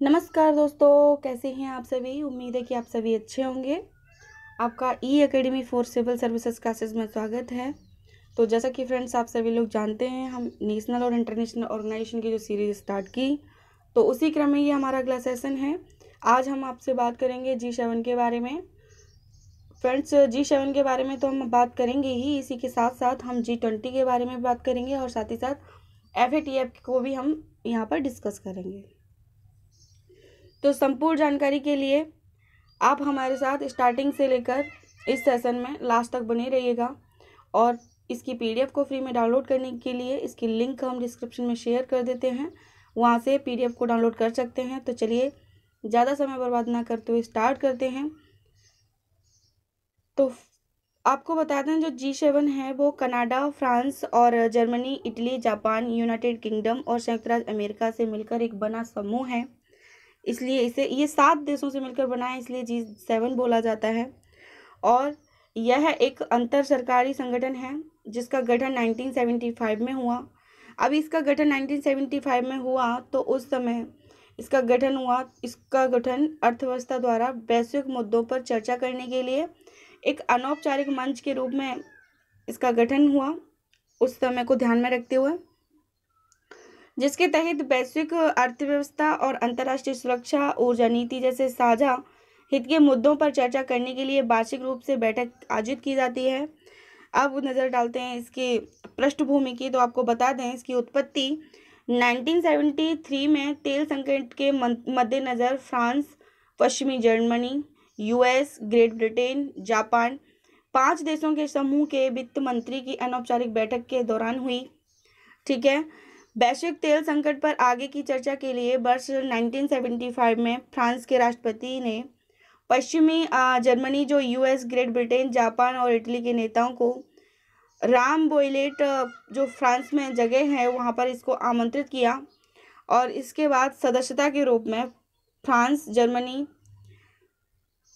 नमस्कार दोस्तों, कैसे हैं आप सभी। उम्मीद है कि आप सभी अच्छे होंगे। आपका E academy for civil services classes में स्वागत है। तो जैसा कि फ्रेंड्स आप सभी लोग जानते हैं, हम नेशनल और इंटरनेशनल ऑर्गेनाइजेशन की जो सीरीज़ स्टार्ट की, तो उसी क्रम में ये हमारा अगला सेशन है। आज हम आपसे बात करेंगे G7 के बारे में। फ्रेंड्स, G7 के बारे में तो हम बात करेंगे ही, इसी के साथ साथ हम G20 के बारे में बात करेंगे और साथ ही साथ FATF को भी हम यहाँ पर डिस्कस करेंगे। तो संपूर्ण जानकारी के लिए आप हमारे साथ स्टार्टिंग से लेकर इस सेशन में लास्ट तक बने रहिएगा। और इसकी PDF को फ्री में डाउनलोड करने के लिए इसकी लिंक हम डिस्क्रिप्शन में शेयर कर देते हैं, वहाँ से PDF को डाउनलोड कर सकते हैं। तो चलिए ज़्यादा समय बर्बाद ना करते हुए स्टार्ट करते हैं। तो आपको बता दें, जो G7 है वो कनाडा, फ्रांस और Germany, Italy, Japan, United kingdom और संयुक्त राज्य अमेरिका से मिलकर एक बना समूह है। इसलिए इसे ये 7 देशों से मिलकर बना है, इसलिए G7 बोला जाता है। और यह एक अंतर सरकारी संगठन है जिसका गठन 1975 में हुआ। अब इसका गठन 1975 में हुआ तो उस समय इसका गठन अर्थव्यवस्था द्वारा वैश्विक मुद्दों पर चर्चा करने के लिए एक अनौपचारिक मंच के रूप में इसका गठन हुआ, उस समय को ध्यान में रखते हुए, जिसके तहत वैश्विक अर्थव्यवस्था और अंतर्राष्ट्रीय सुरक्षा, ऊर्जा नीति जैसे साझा हित के मुद्दों पर चर्चा करने के लिए वार्षिक रूप से बैठक आयोजित की जाती है। अब नज़र डालते हैं इसकी पृष्ठभूमि की। तो आपको बता दें, इसकी उत्पत्ति 1973 में तेल संकट के मद्देनज़र फ्रांस, पश्चिमी Germany, US, great Britain, Japan 5 देशों के समूह के वित्त मंत्री की अनौपचारिक बैठक के दौरान हुई। ठीक है। वैश्विक तेल संकट पर आगे की चर्चा के लिए वर्ष 1975 में फ्रांस के राष्ट्रपति ने पश्चिमी जर्मनी, जो US, ग्रेट ब्रिटेन, जापान और इटली के नेताओं को रामबोइलेट, जो फ्रांस में जगह है, वहां पर इसको आमंत्रित किया। और इसके बाद सदस्यता के रूप में France, Germany,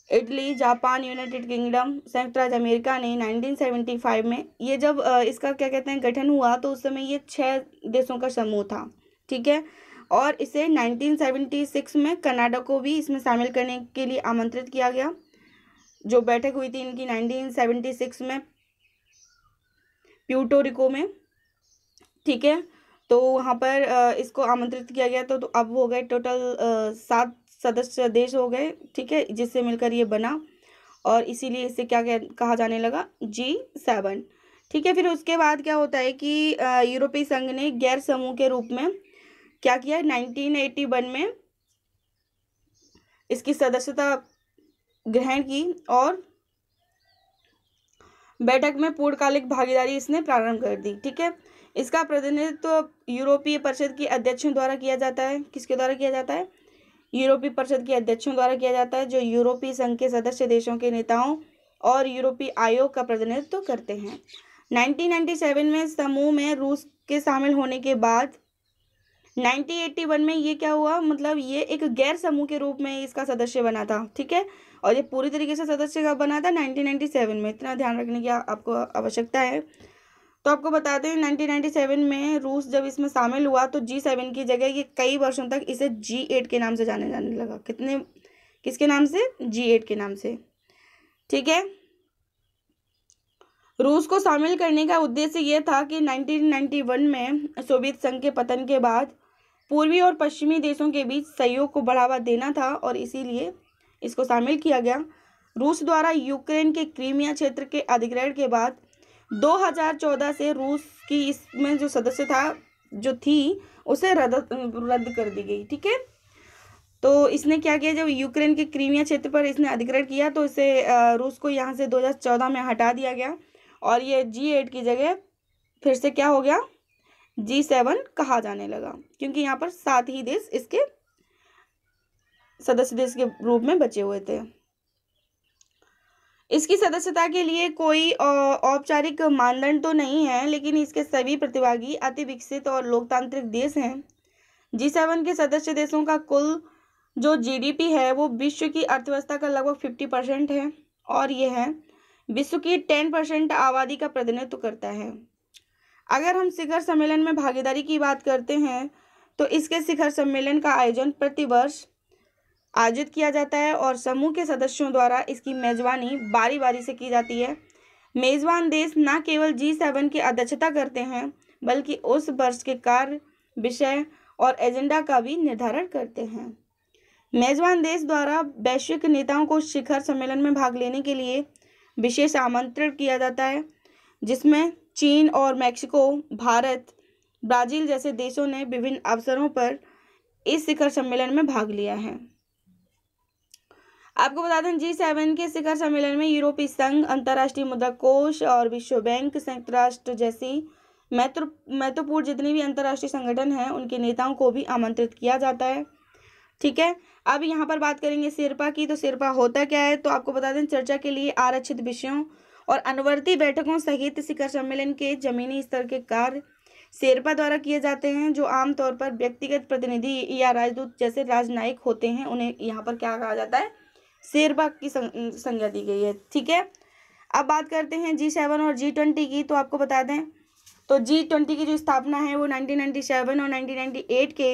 Italy, Japan, United kingdom, संयुक्त राज्य अमेरिका ने 1975 में ये जब इसका क्या कहते हैं गठन हुआ, तो उस समय ये 6 देशों का समूह था। ठीक है। और इसे 1976 में कनाडा को भी इसमें शामिल करने के लिए आमंत्रित किया गया। जो बैठक हुई थी इनकी 1976 में प्यूर्टो रिको में। ठीक है। तो वहाँ पर इसको आमंत्रित किया गया। तो अब हो गए टोटल 7 सदस्य देश हो गए। ठीक है, जिससे मिलकर ये बना और इसीलिए इसे क्या कहा जाने लगा, G7। ठीक है। फिर उसके बाद क्या होता है कि यूरोपीय संघ ने गैर समूह के रूप में क्या किया, 1981 में इसकी सदस्यता ग्रहण की और बैठक में पूर्णकालिक भागीदारी इसने प्रारंभ कर दी। ठीक है। इसका प्रतिनिधित्व यूरोपीय परिषद के अध्यक्षों द्वारा किया जाता है। किसके द्वारा किया जाता है? यूरोपीय परिषद के अध्यक्षों द्वारा किया जाता है, जो यूरोपीय संघ के सदस्य देशों के नेताओं और यूरोपीय आयोग का प्रतिनिधित्व करते हैं। 1997 में समूह में रूस के शामिल होने के बाद 1981 में ये क्या हुआ, मतलब ये एक गैर समूह के रूप में इसका सदस्य बना था। ठीक है। और ये पूरी तरीके से सदस्य कब बना था? 1997 में। इतना ध्यान रखने की आपको आवश्यकता है। तो आपको बता दें, 1997 में रूस जब इसमें शामिल हुआ तो G7 की जगह ये कई वर्षों तक इसे G8 के नाम से जाने लगा। किसके नाम से? G8 के नाम से। ठीक है। रूस को शामिल करने का उद्देश्य ये था कि 1991 में सोवियत संघ के पतन के बाद पूर्वी और पश्चिमी देशों के बीच सहयोग को बढ़ावा देना था और इसीलिए इसको शामिल किया गया। रूस द्वारा यूक्रेन के क्रीमिया क्षेत्र के अधिग्रहण के बाद 2014 से रूस की इसमें जो सदस्यता जो थी उसे रद्द कर दी गई। ठीक है। तो इसने क्या किया, जब यूक्रेन के क्रीमिया क्षेत्र पर इसने अधिग्रहण किया तो इसे रूस को यहाँ से 2014 में हटा दिया गया और ये G8 की जगह फिर से क्या हो गया, G7 कहा जाने लगा, क्योंकि यहाँ पर 7 ही देश इसके सदस्य देश के रूप में बचे हुए थे। इसकी सदस्यता के लिए कोई औपचारिक मानदंड तो नहीं है, लेकिन इसके सभी प्रतिभागी अति विकसित और लोकतांत्रिक देश हैं। G7 के सदस्य देशों का कुल जो GDP है वो विश्व की अर्थव्यवस्था का लगभग 50% है और यह है विश्व की 10% आबादी का प्रतिनिधित्व करता है। अगर हम शिखर सम्मेलन में भागीदारी की बात करते हैं तो इसके शिखर सम्मेलन का आयोजन प्रतिवर्ष आयोजित किया जाता है और समूह के सदस्यों द्वारा इसकी मेजबानी बारी बारी से की जाती है। मेजबान देश न केवल G7 की अध्यक्षता करते हैं बल्कि उस वर्ष के कार्य, विषय और एजेंडा का भी निर्धारण करते हैं। मेजबान देश द्वारा वैश्विक नेताओं को शिखर सम्मेलन में भाग लेने के लिए विशेष आमंत्रण किया जाता है, जिसमें चीन और मैक्सिको, भारत, ब्राजील जैसे देशों ने विभिन्न अवसरों पर इस शिखर सम्मेलन में भाग लिया है। आपको बता दें G7 के शिखर सम्मेलन में यूरोपीय संघ, अंतर्राष्ट्रीय मुद्रा कोष और विश्व बैंक, संयुक्त राष्ट्र जैसी महत्वपूर्ण जितने भी अंतर्राष्ट्रीय संगठन हैं उनके नेताओं को भी आमंत्रित किया जाता है। ठीक है, अब यहाँ पर बात करेंगे शेरपा की। तो शेरपा होता क्या है, तो आपको बता दें चर्चा के लिए आरक्षित विषयों और अनुवर्ती बैठकों सहित शिखर सम्मेलन के जमीनी स्तर के कार्य शेरपा द्वारा किए जाते हैं, जो आमतौर पर व्यक्तिगत प्रतिनिधि या राजदूत जैसे राजनयिक होते हैं। उन्हें यहाँ पर क्या कहा जाता है, शेरपा की संज्ञा दी गई है। ठीक है, अब बात करते हैं G7 और G20 की। तो आपको बता दें तो G20 की जो स्थापना है वो 1997 और 1998 के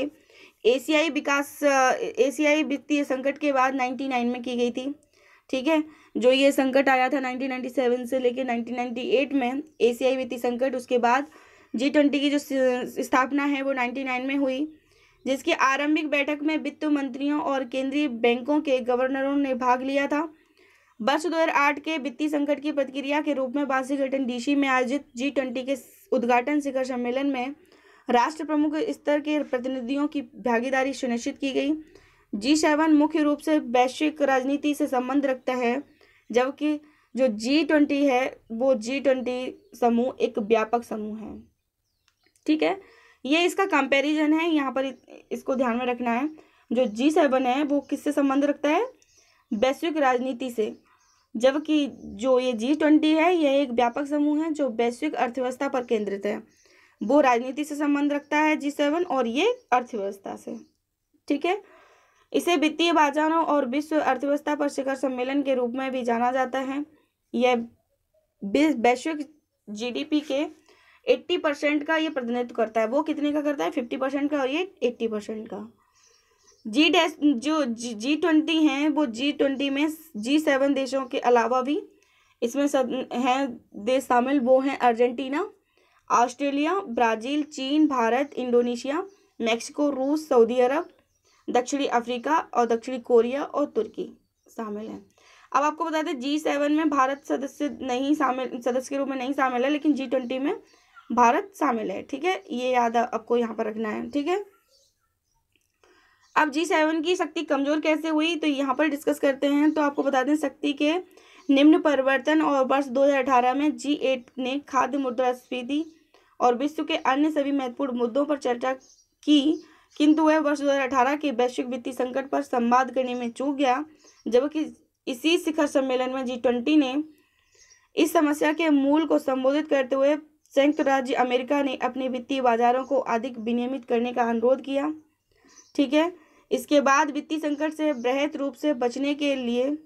एशियाई वित्तीय संकट के बाद 99 में की गई थी। ठीक है, जो ये संकट आया था 1997 से लेकर 1998 में एशियाई वित्तीय संकट, उसके बाद G20 की जो स्थापना है वो 99 में हुई, जिसकी आरंभिक बैठक में वित्त मंत्रियों और केंद्रीय बैंकों के गवर्नरों ने भाग लिया था। वर्ष 2008 के वित्तीय संकट की प्रतिक्रिया के रूप में वाशिंगटन DC में आयोजित G20 के उद्घाटन शिखर सम्मेलन में राष्ट्र प्रमुख स्तर के प्रतिनिधियों की भागीदारी सुनिश्चित की गई। G7 मुख्य रूप से वैश्विक राजनीति से संबंध रखता है, जबकि जो G20 है वो G20 समूह एक व्यापक समूह है। ठीक है, ये इसका कंपैरिजन है, यहाँ पर इसको ध्यान में रखना है। जो G7 है वो किससे संबंध रखता है, वैश्विक राजनीति से, जबकि जो ये G20 है यह एक व्यापक समूह है जो वैश्विक अर्थव्यवस्था पर केंद्रित है। वो राजनीति से संबंध रखता है G7 और ये अर्थव्यवस्था से। ठीक है, इसे वित्तीय बाजारों और विश्व अर्थव्यवस्था पर शिखर सम्मेलन के रूप में भी जाना जाता है। यह वैश्विक GDP के 80% का ये प्रतिनिधित्व करता है। वो कितने का करता है, 50% का, और ये 80% का। जो G20 हैं वो G20 में G7 देशों के अलावा भी इसमें सब हैं देश शामिल। वो हैं अर्जेंटीना, ऑस्ट्रेलिया, ब्राज़ील, चीन, भारत, इंडोनेशिया, मैक्सिको, रूस, सऊदी अरब, दक्षिणी अफ्रीका और दक्षिणी कोरिया और तुर्की शामिल हैं। अब आपको बता दें G7 में भारत सदस्य के रूप में नहीं शामिल है, लेकिन G20 में भारत शामिल है। ठीक है, ये याद आपको यहाँ पर रखना है। ठीक है, अब G7 की शक्ति कमजोर कैसे हुई, तो यहाँ पर डिस्कस करते हैं। तो आपको बता दें शक्ति के निम्न परिवर्तन, और वर्ष 2018 में G8 ने खाद्य, मुद्रास्फीति और विश्व के अन्य सभी महत्वपूर्ण मुद्दों पर चर्चा की, किंतु वह वर्ष 2018 के वैश्विक वित्तीय संकट पर संवाद करने में चूक गया, जबकि इसी शिखर सम्मेलन में G20 ने इस समस्या के मूल को संबोधित करते हुए संयुक्त राज्य अमेरिका ने अपने वित्तीय बाजारों को अधिक विनियमित करने का अनुरोध किया। ठीक है, इसके बाद वित्तीय संकट से वृहद रूप से बचने के लिए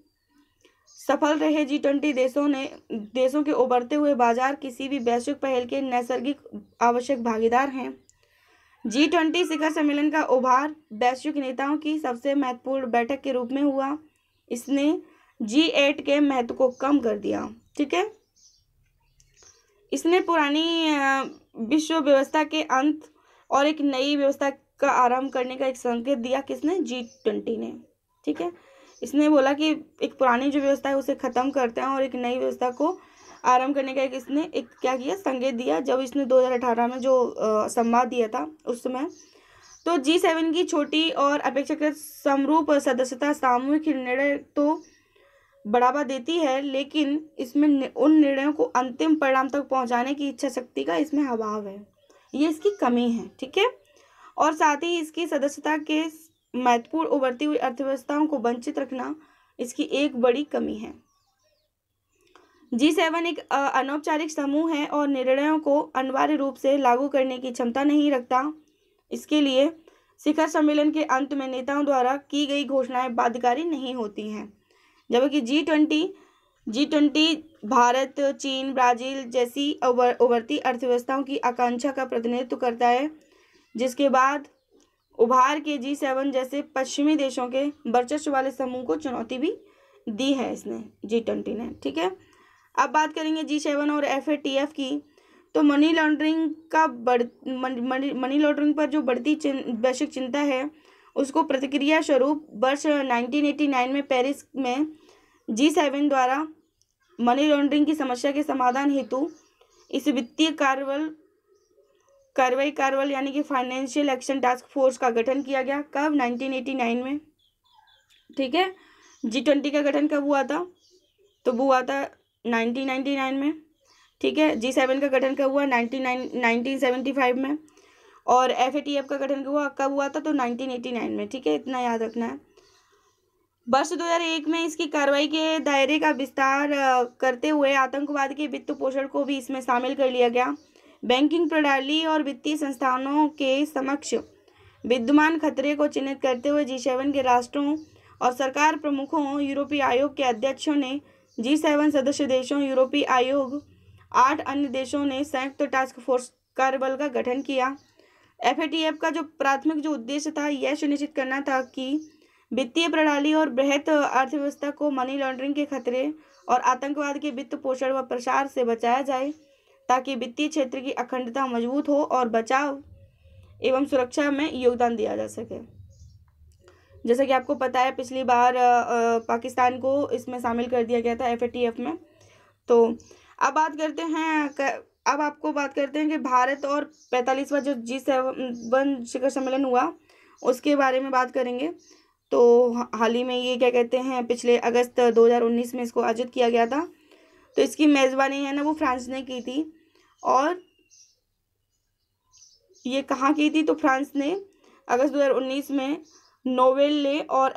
सफल रहे G20 देशों के उभरते हुए बाजार किसी भी वैश्विक पहल के नैसर्गिक आवश्यक भागीदार हैं। G20 शिखर सम्मेलन का उभार वैश्विक नेताओं की सबसे महत्वपूर्ण बैठक के रूप में हुआ। इसने G8 के महत्व को कम कर दिया। ठीक है, इसने पुरानी विश्व व्यवस्था के अंत और एक नई व्यवस्था का आरंभ करने का एक संकेत दिया। किसने, G20 ने। ठीक है, इसने बोला कि एक पुरानी जो व्यवस्था है उसे खत्म करते हैं और एक नई व्यवस्था को आरंभ करने का इसने क्या किया, संकेत दिया, जब इसने 2018 में जो संवाद दिया था उस समय। तो G7 की छोटी और अपेक्षाकृत समरूप सदस्यता सामूहिक निर्णय तो बढ़ावा देती है, लेकिन इसमें उन निर्णयों को अंतिम परिणाम तक पहुंचाने की इच्छा शक्ति का इसमें अभाव है, ये इसकी कमी है। ठीक है, और साथ ही इसकी सदस्यता के महत्वपूर्ण उभरती हुई अर्थव्यवस्थाओं को वंचित रखना इसकी एक बड़ी कमी है। G7 एक अनौपचारिक समूह है और निर्णयों को अनिवार्य रूप से लागू करने की क्षमता नहीं रखता। इसके लिए शिखर सम्मेलन के अंत में नेताओं द्वारा की गई घोषणाएं बाध्यकारी नहीं होती हैं, जबकि G20 भारत, चीन, ब्राज़ील जैसी उभरती अर्थव्यवस्थाओं की आकांक्षा का प्रतिनिधित्व करता है, जिसके बाद उभार के G7 जैसे पश्चिमी देशों के वर्चस्व वाले समूह को चुनौती भी दी है इसने, G20 ने। ठीक है, अब बात करेंगे G7 और FATF की। तो मनी लॉन्ड्रिंग पर जो बढ़ती वैश्विक चिंता है, उसको प्रतिक्रिया स्वरूप वर्ष 1989 में पेरिस में G7 द्वारा मनी लॉन्ड्रिंग की समस्या के समाधान हेतु इस वित्तीय कार्रवाई यानी कि फाइनेंशियल एक्शन टास्क फोर्स का गठन किया गया। कब? 1989 में। ठीक है, G20 का गठन कब हुआ था? तो वो हुआ था 1999 में। ठीक है, G7 का गठन कब हुआ? 1975 में। और FATF का गठन कब हुआ था? तो 1989 में। ठीक है, इतना याद रखना है। वर्ष 2001 में इसकी कार्रवाई के दायरे का विस्तार करते हुए आतंकवाद के वित्त पोषण को भी इसमें शामिल कर लिया गया। बैंकिंग प्रणाली और वित्तीय संस्थानों के समक्ष विद्यमान खतरे को चिन्हित करते हुए G7 के राष्ट्रों और सरकार प्रमुखों, यूरोपीय आयोग के अध्यक्षों ने G7 सदस्य देशों, यूरोपीय आयोग, 8 अन्य देशों ने संयुक्त टास्क फोर्स कार्यबल का गठन किया। FATF का जो प्राथमिक उद्देश्य था, यह सुनिश्चित करना था कि वित्तीय प्रणाली और बृहत अर्थव्यवस्था को मनी लॉन्ड्रिंग के खतरे और आतंकवाद के वित्त पोषण व प्रसार से बचाया जाए, ताकि वित्तीय क्षेत्र की अखंडता मजबूत हो और बचाव एवं सुरक्षा में योगदान दिया जा सके। जैसा कि आपको पता है, पिछली बार पाकिस्तान को इसमें शामिल कर दिया गया था FATF में। तो अब आपको बात करते हैं कि भारत और 45वां जो G7 शिखर सम्मेलन हुआ, उसके बारे में बात करेंगे। तो हाल ही में ये क्या कहते हैं, पिछले अगस्त 2019 में इसको आयोजित किया गया था। तो इसकी मेज़बानी है ना, वो फ्रांस ने की थी। और ये कहाँ की थी? तो फ्रांस ने अगस्त 2019 में नोवेले और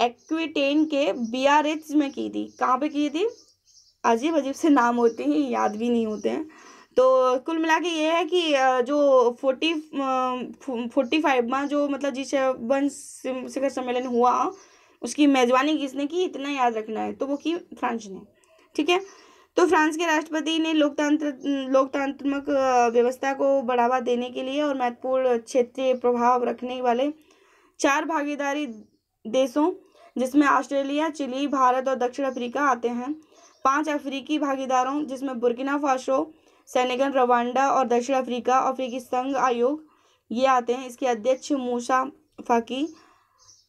एक्विटेन के बियारित्ज में की थी। कहाँ पे की थी? अजीब अजीब से नाम होते हैं, याद भी नहीं होते हैं। तो कुल मिला के ये है कि जो 45वां जो मतलब G7 शिखर सम्मेलन हुआ, उसकी मेज़बानी किसने की, इतना याद रखना है। तो वो की फ्रांस ने। ठीक है, तो फ्रांस के राष्ट्रपति ने लोकतांत्रिक व्यवस्था को बढ़ावा देने के लिए और महत्वपूर्ण क्षेत्रीय प्रभाव रखने वाले 4 भागीदारी देशों, जिसमें ऑस्ट्रेलिया, चिली, भारत और दक्षिण अफ्रीका आते हैं, 5 अफ्रीकी भागीदारों, जिसमें बुर्किना फासो, सेनेगल, रवांडा और दक्षिण अफ्रीकी संघ आयोग ये आते हैं। इसके अध्यक्ष मूसा फाकी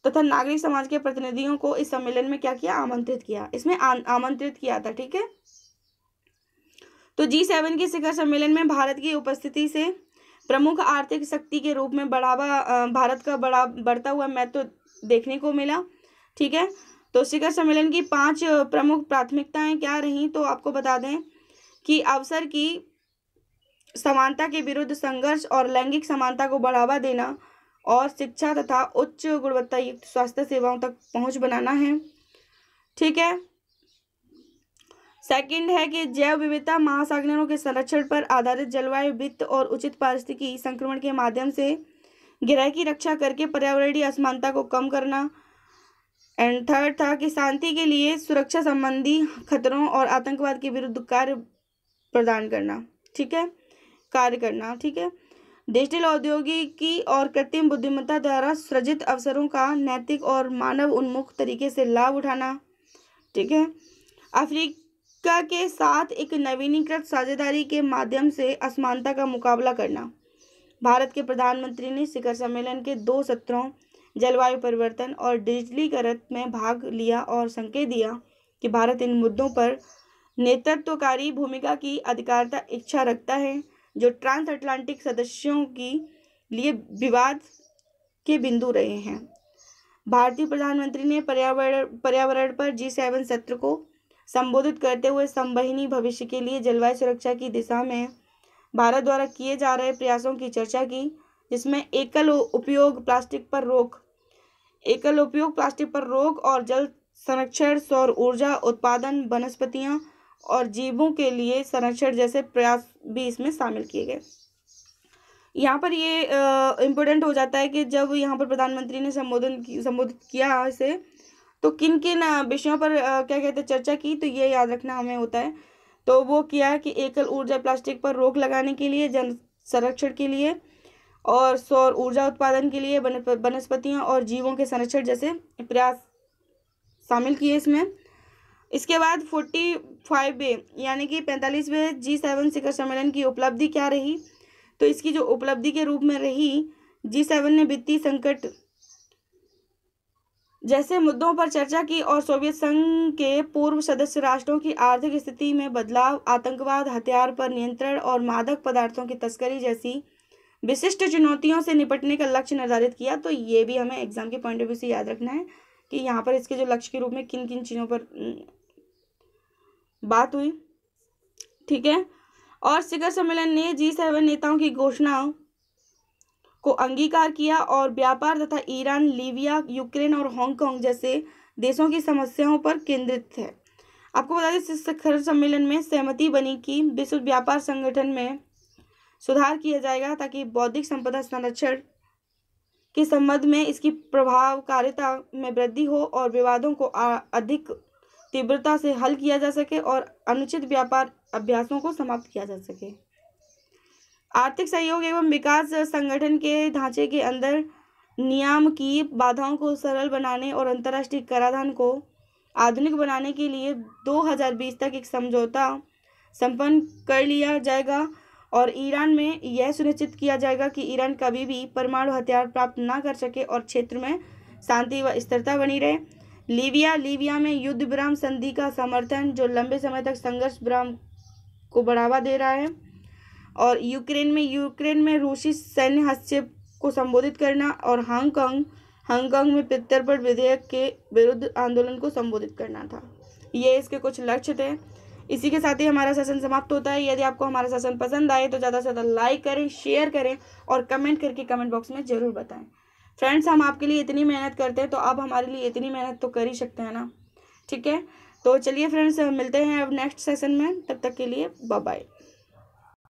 तथा नागरिक समाज के प्रतिनिधियों को इस सम्मेलन में क्या किया? आमंत्रित किया। इसमें आमंत्रित किया था। ठीक है, तो G7 के शिखर सम्मेलन में भारत की उपस्थिति से प्रमुख आर्थिक शक्ति के रूप में भारत का बढ़ता हुआ महत्व देखने को मिला। ठीक है, तो शिखर सम्मेलन की 5 प्रमुख प्राथमिकताएं क्या रहीं? तो आपको बता दें कि अवसर की समानता के विरुद्ध संघर्ष और लैंगिक समानता को बढ़ावा देना और शिक्षा तथा उच्च गुणवत्ता युक्त स्वास्थ्य सेवाओं तक पहुंच बनाना है। ठीक है, सेकंड है कि जैव विविधता, महासागरों के संरक्षण पर आधारित जलवायु वित्त और उचित पारिस्थितिकी संक्रमण के माध्यम से ग्रह की रक्षा करके पर्यावरणीय असमानता को कम करना। एंड थर्ड था कि शांति के लिए सुरक्षा संबंधी खतरों और आतंकवाद के विरुद्ध कार्य करना। ठीक है, डिजिटल औद्योगिकी और कृत्रिम बुद्धिमत्ता द्वारा सृजित अवसरों का नैतिक और मानव उन्मुख तरीके से लाभ उठाना। ठीक है, अफ्रीका के साथ एक नवीनीकृत साझेदारी के माध्यम से असमानता का मुकाबला करना। भारत के प्रधानमंत्री ने शिखर सम्मेलन के 2 सत्रों जलवायु परिवर्तन और डिजिटलीकरण में भाग लिया और संकेत दिया कि भारत इन मुद्दों पर नेतृत्वकारी भूमिका की अधिकारिता इच्छा रखता है, जो ट्रांस अटलांटिक सदस्यों के लिए विवाद के बिंदु रहे हैं। भारतीय प्रधानमंत्री ने पर्यावरण पर G7 सत्र को संबोधित करते हुए संवहनी भविष्य के लिए जलवायु सुरक्षा की दिशा में भारत द्वारा किए जा रहे प्रयासों की चर्चा की, जिसमें एकल उपयोग प्लास्टिक पर रोक और जल संरक्षण, सौर ऊर्जा उत्पादन, वनस्पतियां और जीवों के लिए संरक्षण जैसे प्रयास भी इसमें शामिल किए गए। यहाँ पर ये इम्पोर्टेंट हो जाता है कि जब यहाँ पर प्रधानमंत्री ने संबोधित किया इसे, तो किन किन विषयों पर क्या कहते हैं चर्चा की, तो ये याद रखना हमें होता है। तो वो किया कि एकल ऊर्जा प्लास्टिक पर रोक लगाने के लिए, जन संरक्षण के लिए और सौर ऊर्जा उत्पादन के लिए वनस्पतियों और जीवों के संरक्षण जैसे प्रयास शामिल किए इसमें। इसके बाद 45वें यानी कि 45वें G7 शिखर सम्मेलन की उपलब्धि क्या रही? तो इसकी जो उपलब्धि के रूप में रही, G7 ने वित्तीय संकट जैसे मुद्दों पर चर्चा की और सोवियत संघ के पूर्व सदस्य राष्ट्रों की आर्थिक स्थिति में बदलाव, आतंकवाद, हथियार पर नियंत्रण और मादक पदार्थों की तस्करी जैसी विशिष्ट चुनौतियों से निपटने का लक्ष्य निर्धारित किया। तो ये भी हमें एग्जाम के पॉइंट ऑफ व्यू से याद रखना है कि यहाँ पर इसके जो लक्ष्य के रूप में किन किन चीज़ों पर बात हुई। ठीक है। और शिखर सम्मेलन ने G7 नेताओं की घोषणाओं को अंगीकार किया और व्यापार तथा ईरान, लीबिया, यूक्रेन और हांगकांग जैसे देशों की समस्याओं पर केंद्रित है। आपको बता दें शिखर सम्मेलन में सहमति बनी कि विश्व व्यापार संगठन में सुधार किया जाएगा ताकि बौद्धिक संपदा संरक्षण के संबंध में इसकी प्रभावकारिता में वृद्धि हो और विवादों को अधिक तीव्रता से हल किया जा सके और अनुचित व्यापार अभ्यासों को समाप्त किया जा सके। आर्थिक सहयोग एवं विकास संगठन के ढांचे के अंदर नियम की बाधाओं को सरल बनाने और अंतर्राष्ट्रीय कराधान को आधुनिक बनाने के लिए 2020 तक एक समझौता संपन्न कर लिया जाएगा और ईरान में यह सुनिश्चित किया जाएगा कि ईरान कभी भी परमाणु हथियार प्राप्त ना कर सके और क्षेत्र में शांति व स्थिरता बनी रहे। लीबिया में युद्ध विराम संधि का समर्थन जो लंबे समय तक संघर्ष विराम को बढ़ावा दे रहा है। और यूक्रेन में रूसी सैन्य हस्तक्षेप को संबोधित करना और हांगकांग में पितृपक्ष विधेयक के विरुद्ध आंदोलन को संबोधित करना था। ये इसके कुछ लक्ष्य थे। इसी के साथ ही हमारा सेशन समाप्त होता है। यदि आपको हमारा सेशन पसंद आए तो ज़्यादा से ज़्यादा लाइक करें, शेयर करें और कमेंट करके कमेंट बॉक्स में ज़रूर बताएं। फ्रेंड्स, हम आपके लिए इतनी मेहनत करते हैं तो आप हमारे लिए इतनी मेहनत तो कर ही सकते हैं ना। ठीक है, तो चलिए फ्रेंड्स, मिलते हैं अब नेक्स्ट सेशन में। तब तक के लिए बाय बाय।